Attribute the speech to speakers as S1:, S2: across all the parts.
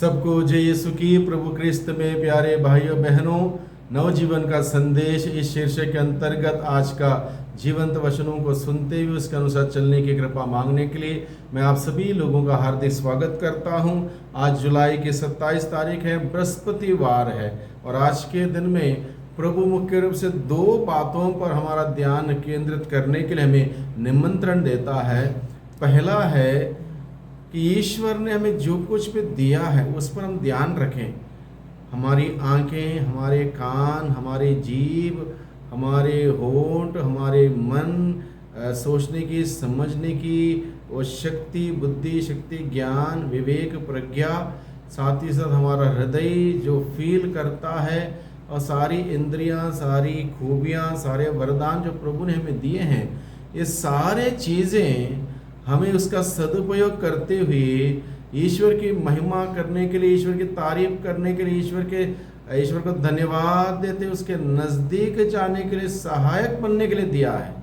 S1: सबको जय यीशु की। प्रभु क्रिस्त में प्यारे भाइयों बहनों, नवजीवन का संदेश इस शीर्षक के अंतर्गत आज का जीवंत वचनों को सुनते हुए उसके अनुसार चलने की कृपा मांगने के लिए मैं आप सभी लोगों का हार्दिक स्वागत करता हूं। आज जुलाई की 27 तारीख है, बृहस्पतिवार है और आज के दिन में प्रभु मुख्य रूप से दो बातों पर हमारा ध्यान केंद्रित करने के लिए हमें निमंत्रण देता है। पहला है कि ईश्वर ने हमें जो कुछ भी दिया है उस पर हम ध्यान रखें। हमारी आंखें, हमारे कान, हमारे जीभ, हमारे होंठ, हमारे मन, सोचने की, समझने की वो शक्ति, बुद्धि शक्ति, ज्ञान, विवेक, प्रज्ञा, साथ ही साथ हमारा हृदय जो फील करता है और सारी इंद्रियां, सारी खूबियां, सारे वरदान जो प्रभु ने हमें दिए हैं, ये सारे चीज़ें हमें उसका सदुपयोग करते हुए ईश्वर की महिमा करने के लिए, ईश्वर की तारीफ करने के लिए, ईश्वर को धन्यवाद देते उसके नज़दीक जाने के लिए, सहायक बनने के लिए दिया है।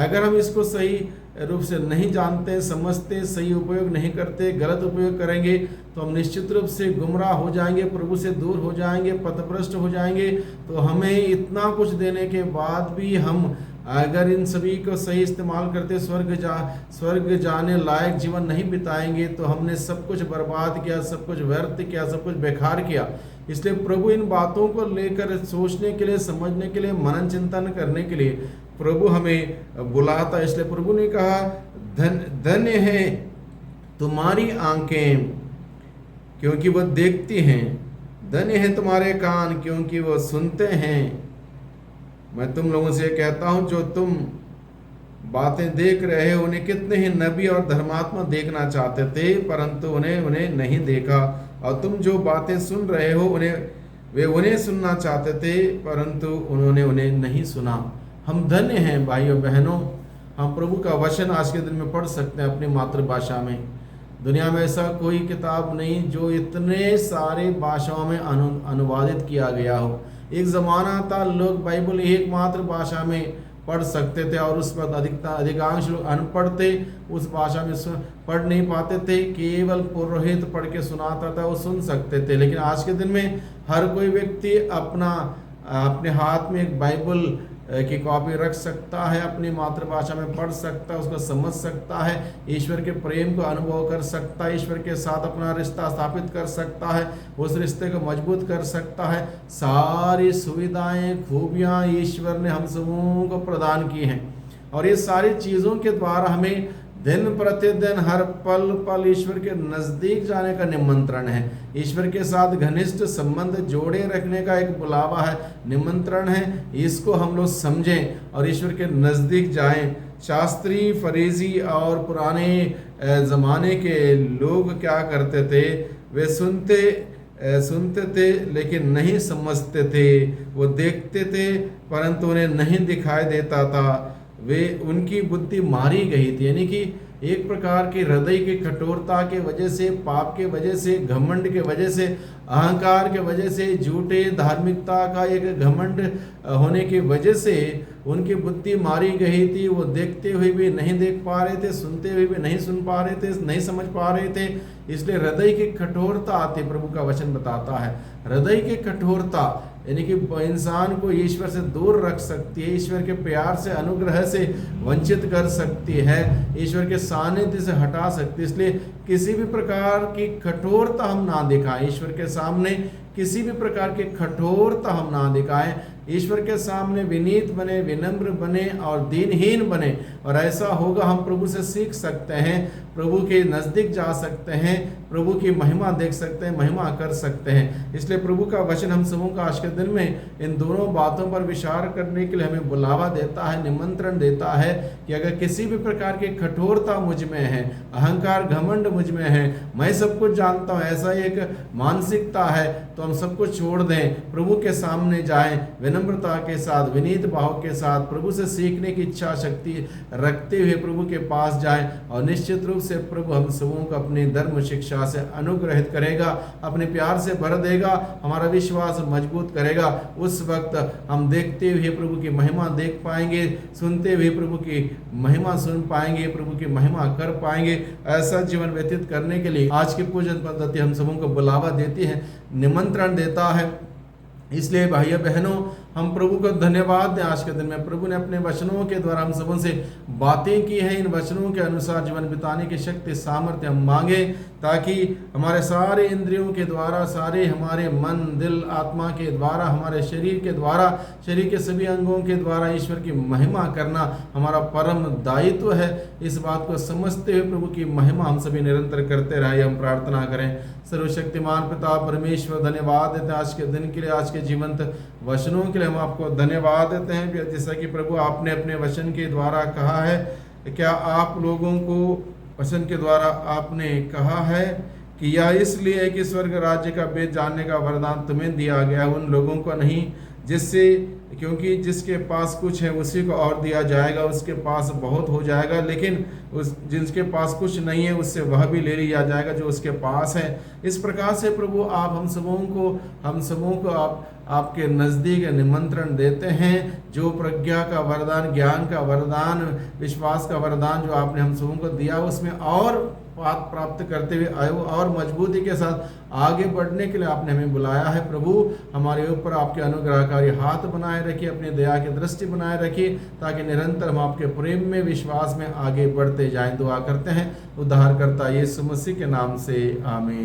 S1: अगर हम इसको सही रूप से नहीं जानते, समझते, सही उपयोग नहीं करते, गलत उपयोग करेंगे तो हम निश्चित रूप से गुमराह हो जाएंगे, प्रभु से दूर हो जाएंगे, पथभ्रष्ट हो जाएंगे। तो हमें इतना कुछ देने के बाद भी हम अगर इन सभी को सही इस्तेमाल करते स्वर्ग जाने लायक जीवन नहीं बिताएंगे तो हमने सब कुछ बर्बाद किया, सब कुछ व्यर्थ किया, सब कुछ बेकार किया। इसलिए प्रभु इन बातों को लेकर सोचने के लिए, समझने के लिए, मनन चिंतन करने के लिए प्रभु हमें बुलाता है। इसलिए प्रभु ने कहा, धन्य है तुम्हारी आंखें क्योंकि वह देखती हैं, धन्य है तुम्हारे कान क्योंकि वह सुनते हैं। मैं तुम लोगों से कहता हूं, जो तुम बातें देख रहे हो उन्हें कितने ही नबी और धर्मात्मा देखना चाहते थे, परंतु उन्हें नहीं देखा, और तुम जो बातें सुन रहे हो उन्हें सुनना चाहते थे, परंतु उन्होंने उन्हें नहीं सुना। हम धन्य हैं भाइयों बहनों, हम प्रभु का वचन आज के दिन में पढ़ सकते हैं अपनी मातृभाषा में। दुनिया में ऐसा कोई किताब नहीं जो इतने सारे भाषाओं में अनुवादित किया गया हो। एक ज़माना था लोग बाइबल एकमात्र भाषा में पढ़ सकते थे और उस पर अधिकांश लोग अनपढ़ थे, उस भाषा में पढ़ नहीं पाते थे। केवल पुरोहित पढ़ के सुनाता था, वो सुन सकते थे। लेकिन आज के दिन में हर कोई व्यक्ति अपने हाथ में एक बाइबल की कॉपी रख सकता है, अपनी मातृभाषा में पढ़ सकता है, उसको समझ सकता है, ईश्वर के प्रेम को अनुभव कर सकता है, ईश्वर के साथ अपना रिश्ता स्थापित कर सकता है, उस रिश्ते को मजबूत कर सकता है। सारी सुविधाएं, खूबियां ईश्वर ने हम सबों को प्रदान की हैं और ये सारी चीज़ों के द्वारा हमें दिन प्रतिदिन हर पल पल ईश्वर के नज़दीक जाने का निमंत्रण है। ईश्वर के साथ घनिष्ठ संबंध जोड़े रखने का एक बुलावा है, निमंत्रण है। इसको हम लोग समझें और ईश्वर के नज़दीक जाएं। शास्त्री, फरीसी और पुराने ज़माने के लोग क्या करते थे? वे सुनते थे लेकिन नहीं समझते थे, वो देखते थे परंतु उन्हें नहीं दिखाई देता था। उनकी बुद्धि मारी गई थी, यानी कि एक प्रकार की हृदय की कठोरता के वजह से, पाप के वजह से, घमंड के वजह से, अहंकार के वजह से, झूठे धार्मिकता का एक घमंड होने की वजह से उनकी बुद्धि मारी गई थी। वो देखते हुए भी नहीं देख पा रहे थे, सुनते हुए भी नहीं सुन पा रहे थे, नहीं समझ पा रहे थे। इसलिए हृदय की कठोरता आती, प्रभु का वचन बताता है। हृदय की कठोरता यानी कि इंसान को ईश्वर से दूर रख सकती है, ईश्वर के प्यार से, अनुग्रह से वंचित कर सकती है, ईश्वर के सानिध्य से हटा सकती है। इसलिए किसी भी प्रकार की कठोरता हम ना दिखाएं, ईश्वर के सामने किसी भी प्रकार की कठोरता हम ना दिखाएं। ईश्वर के सामने विनीत बने, विनम्र बने और दीनहीन बने, और ऐसा होगा हम प्रभु से सीख सकते हैं, प्रभु के नज़दीक जा सकते हैं, प्रभु की महिमा देख सकते हैं, महिमा कर सकते हैं। इसलिए प्रभु का वचन हम सबों का आज के दिन में इन दोनों बातों पर विचार करने के लिए हमें बुलावा देता है, निमंत्रण देता है कि अगर किसी भी प्रकार की कठोरता मुझ में है, अहंकार, घमंड मुझ में है, मैं सब कुछ जानता हूँ, ऐसा एक मानसिकता है, तो हम सब कुछ छोड़ दें, प्रभु के सामने जाएं, विनम्रता के साथ, विनीत भाव के साथ प्रभु से सीखने की इच्छा शक्ति रखते हुए प्रभु के पास जाएं, और निश्चित रूप से प्रभु हम सबों को अपनी धर्म शिक्षा से अनुग्रहित करेगा, अपने प्यार से भर देगा, हमारा विश्वास मजबूत करेगा। उस वक्त हम देखते हुए प्रभु की महिमा देख पाएंगे, सुनते हुए प्रभु की महिमा सुन पाएंगे, प्रभु की महिमा कर पाएंगे। ऐसा जीवन व्यतीत करने के लिए आज की पूजन पद्धति हम सबों को बुलावा देती है, निमंत्रण देता है। इसलिए भाइयों बहनों, हम प्रभु को धन्यवाद दें। आज के दिन में प्रभु ने अपने वचनों के द्वारा हम सबों से बातें की हैं। इन वचनों के अनुसार जीवन बिताने की शक्ति सामर्थ्य हम मांगे, ताकि हमारे सारे इंद्रियों के द्वारा, सारे हमारे मन दिल आत्मा के द्वारा, हमारे शरीर के द्वारा, शरीर के सभी अंगों के द्वारा ईश्वर की महिमा करना हमारा परम दायित्व है। इस बात को समझते हुए प्रभु की महिमा हम सभी निरंतर करते रहे। हम प्रार्थना करें। सर्वशक्तिमान पिता परमेश्वर, धन्यवाद देते हैं आज के दिन के लिए, आज के जीवंत वचनों के लिए हम आपको धन्यवाद देते हैं। जैसा कि प्रभु आपने अपने वचन के द्वारा कहा है, क्या आप लोगों को वचन के द्वारा आपने कहा है कि यह इसलिए कि स्वर्ग राज्य का भेद जानने का वरदान तुम्हें दिया गया, उन लोगों को नहीं, जिससे क्योंकि जिसके पास कुछ है उसी को और दिया जाएगा, उसके पास बहुत हो जाएगा, लेकिन जिसके पास कुछ नहीं है उससे वह भी ले लिया जाएगा जो उसके पास है। इस प्रकार से प्रभु आप हम सबों को आपके नज़दीक निमंत्रण देते हैं। जो प्रज्ञा का वरदान, ज्ञान का वरदान, विश्वास का वरदान जो आपने हम सबों को दिया, उसमें और बात प्राप्त करते हुए आयो और मजबूती के साथ आगे बढ़ने के लिए आपने हमें बुलाया है। प्रभु हमारे ऊपर आपके अनुग्रहकारी हाथ बनाए रखिए, अपनी दया की दृष्टि बनाए रखिए, ताकि निरंतर हम आपके प्रेम में, विश्वास में आगे बढ़ते जाएं। दुआ करते हैं उद्धारकर्ता यीशु मसीह के नाम से, आमीन।